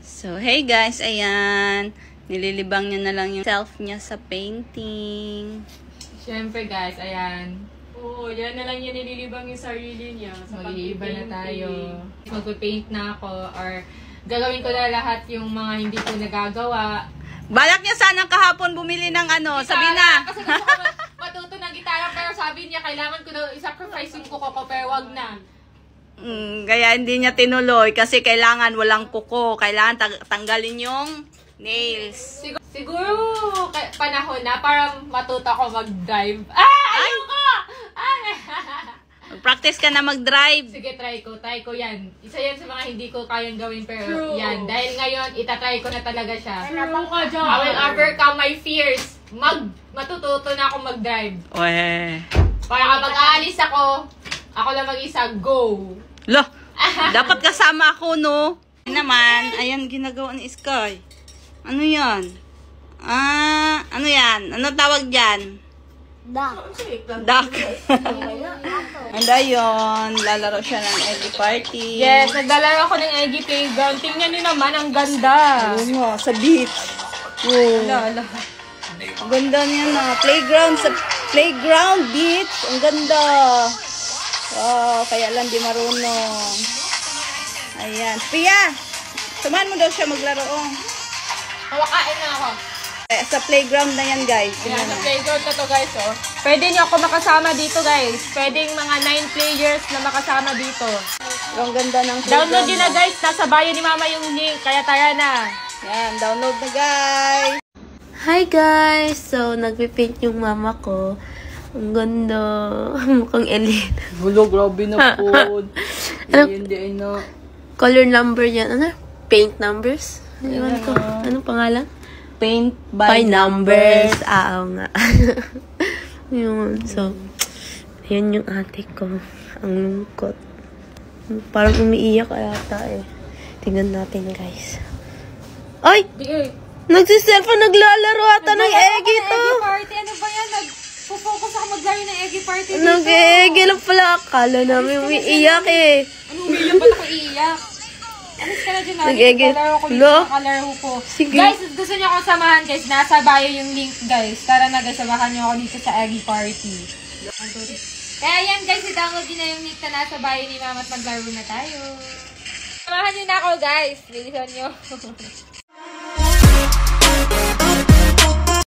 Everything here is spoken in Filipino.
So, hey guys, ayan. Nililibang niya na lang yung self niya sa painting. Siyempre guys, ayan. Oo, yan na lang yung nililibang yung sarili niya. Mag-iiba na tayo. Mag-paint na ako or gagawin ko na lahat yung mga hindi ko nagagawa. Balak niya sanang kahapon bumili ng ano, sabi na. Kasi gusto ko matuto ng gitara pero sabi niya kailangan ko daw i-sacrifice yung kuko ko pero wag na. Kaya hindi niya tinuloy kasi kailangan walang kuko. Kailangan tanggalin yung nails. Siguro panahon na para matuto ko mag-drive. Ayoko! Mag-practice ka na mag-drive. Sige, try ko yan. Isa yan sa mga hindi ko kayang gawin pero yan. Dahil ngayon, itatry ko na talaga siya. I will overcome my fears. Matututo na ako mag-drive. Para kapag aalis ako lang mag-isa, go! Loh, dapat kasama ako, no? Naman, ayan, ginagawa ni Sky. Ano yan? Ano yan? Ano tawag dyan? Duck. Anda yun, lalaro siya ng eggy party. Yes, naglalaro ako ng eggy playground. Tingnan niyo naman, ang ganda. Oo nga, sa beach. Oh. Ala. Ang ganda niya na. Playground sa playground beach. Ang ganda. Wow, kaya lang di marunong. Ayan. Pia, samahan mo daw siya maglaro. Hawakain na ako. Sa playground na yan, guys. Ayan, sa playground na to, guys, oh. Pwede niyo ako makasama dito, guys. Pwedeng mga 9 players na makasama dito. Ang ganda ng playground. Download nyo na, guys. Nasa bio ni Mama yung link. Kaya tara na. Yan, download na, guys. Hi guys! So, nagpipaint yung mama ko. Ang ganda. Mukhang alien. Gulo, grabe na po. Hindi na. Color number yan. Ano? Paint numbers? Ewan ko. Anong pangalan? Paint by numbers. Oo nga. Yun. So, yun yung ate ko. Ang lungkot. Parang umiiyak ata eh. Tingnan natin guys. Ay! Nagsiselfon, naglalaro ata ng eggy to. Eggy party, ano ba yan? Nag-focus ako maglaro ng eggy party dito. Nag-eggy lang pala. Akala namin umiiyak eh. Ano umiiyak? Ba't ako iiyak? Alis ka na dyan natin. Nag-eggy. Naglalaro ko dito sa kalaro ko. Sige. Guys, gusto niyo akong samahan guys. Nasa bio yung link guys. Tara na guys, samahan niyo ako dito sa eggy party. Kaya yan guys, i-download din na yung link na nasa bio ni Mama at maglaro na tayo. Samahan niyo na ako guys. Bilisan niyo.